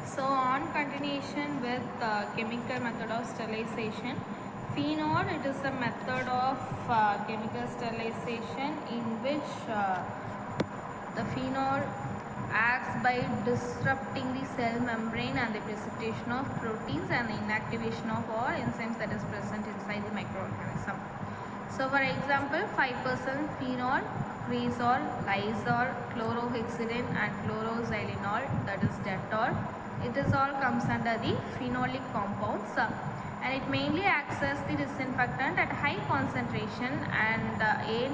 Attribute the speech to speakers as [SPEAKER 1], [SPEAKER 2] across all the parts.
[SPEAKER 1] So on continuation with chemical method of sterilization, phenol, it is a method of chemical sterilization in which the phenol acts by disrupting the cell membrane and the precipitation of proteins and the inactivation of all enzymes that is present inside the microorganism. So for example, 5% phenol, cresol, lysol, chlorohexidine and chloroxylenol, that is Dettol. It is all comes under the phenolic compounds and it mainly acts as the disinfectant at high concentration and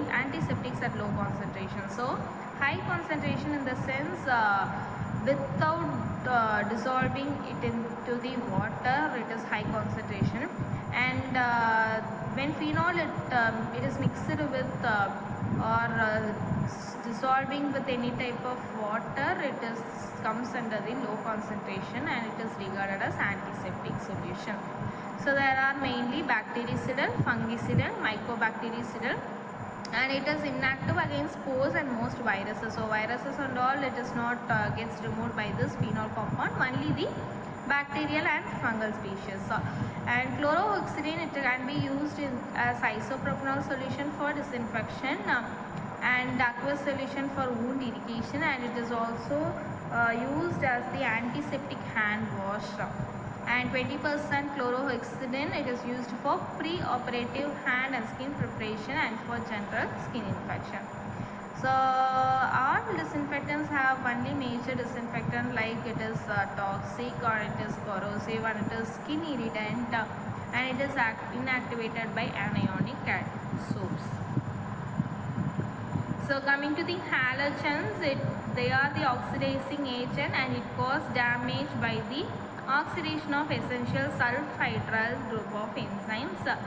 [SPEAKER 1] antiseptics at low concentration. So high concentration in the sense without dissolving it into the water, it is high concentration, and when phenol it is mixed with or dissolving with any type of water, it is comes under the low concentration and it is regarded as antiseptic solution. So there are mainly bactericidal, fungicidal, mycobactericidal, and it is inactive against spores and most viruses. So viruses and all, it is not gets removed by this phenol compound, only the bacterial and fungal species. And chlorohexidine, it can be used as isopropanol solution for disinfection and aqueous solution for wound irrigation, and it is also used as the antiseptic hand wash. And 20% chlorohexidine, it is used for pre-operative hand and skin preparation and for general skin infection. So all disinfectants have only major disinfectant, like it is toxic or it is corrosive and it is skin irritant and it is inactivated by anionic soaps. So coming to the halogens, they are the oxidizing agent and it causes damage by the oxidation of essential sulfhydryl group of enzymes.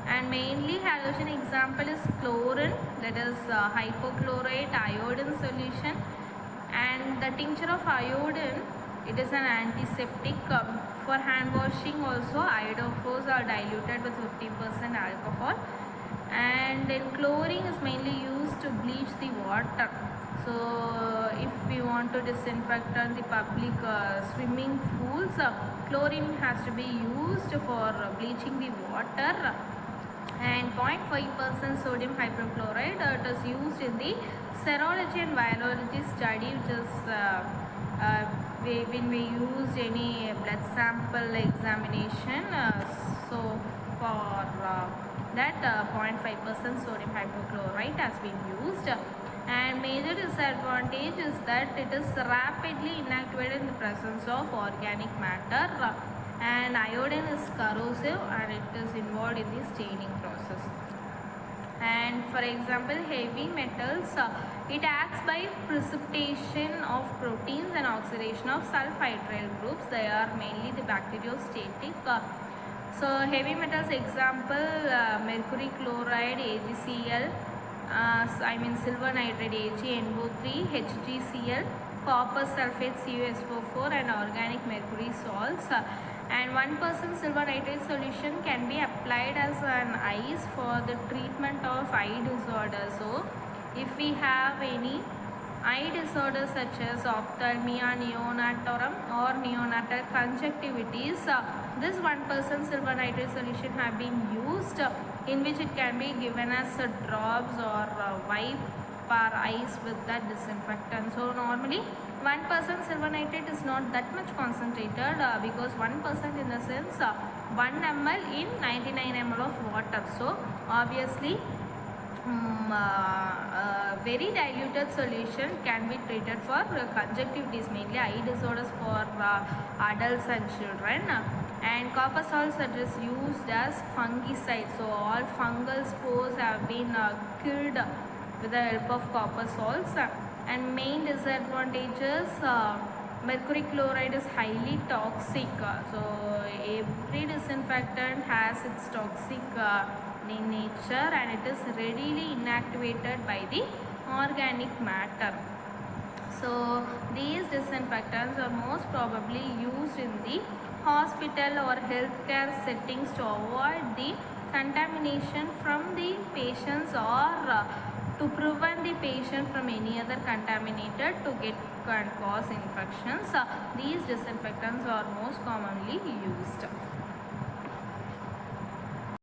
[SPEAKER 1] And mainly halogen example is chlorine, that is hypochlorite iodine solution, and the tincture of iodine, it is an antiseptic. For hand washing also, iodophores are diluted with 50% alcohol, and then chlorine is mainly used to bleach the water. So if we want to disinfect the public swimming pools, chlorine has to be used for bleaching the water. And 0.5% sodium hypochlorite, it is used in the serology and virology study, which is when we use any blood sample examination. So for that 0.5% sodium hypochlorite has been used. And major disadvantage is that it is rapidly inactivated in the presence of organic matter, and iodine is corrosive and it is involved in the staining process. And for example, heavy metals, it acts by precipitation of proteins and oxidation of sulfhydryl groups. They are mainly the bacteriostatic. So heavy metals example, mercury chloride, AgCl, silver nitrate AgNO3, HgCl, copper sulfate CuSO4 and organic mercury salts. And 1% silver nitrate solution can be applied as an ice for the treatment of eye disorders. So if we have any eye disorders such as ophthalmia, neonatorum or neonatal conjunctivitis, this 1% silver nitrate solution have been used, in which it can be given as drops or wipe our eyes with that disinfectant. So normally 1% silver nitrate is not that much concentrated because 1% in the sense 1 ml in 99 ml of water. So obviously very diluted solution can be treated for conjunctivitis, mainly eye disorders for adults and children. And copper salts that is used as fungicide. So all fungal spores have been killed with the help of copper salts. And main disadvantages, mercury chloride is highly toxic. So every disinfectant has its toxic in nature and it is readily inactivated by the organic matter. So these disinfectants are most probably used in the hospital or healthcare settings to avoid the contamination from the patients or to prevent the patient from any other contaminated to get and cause infections. These disinfectants are most commonly used.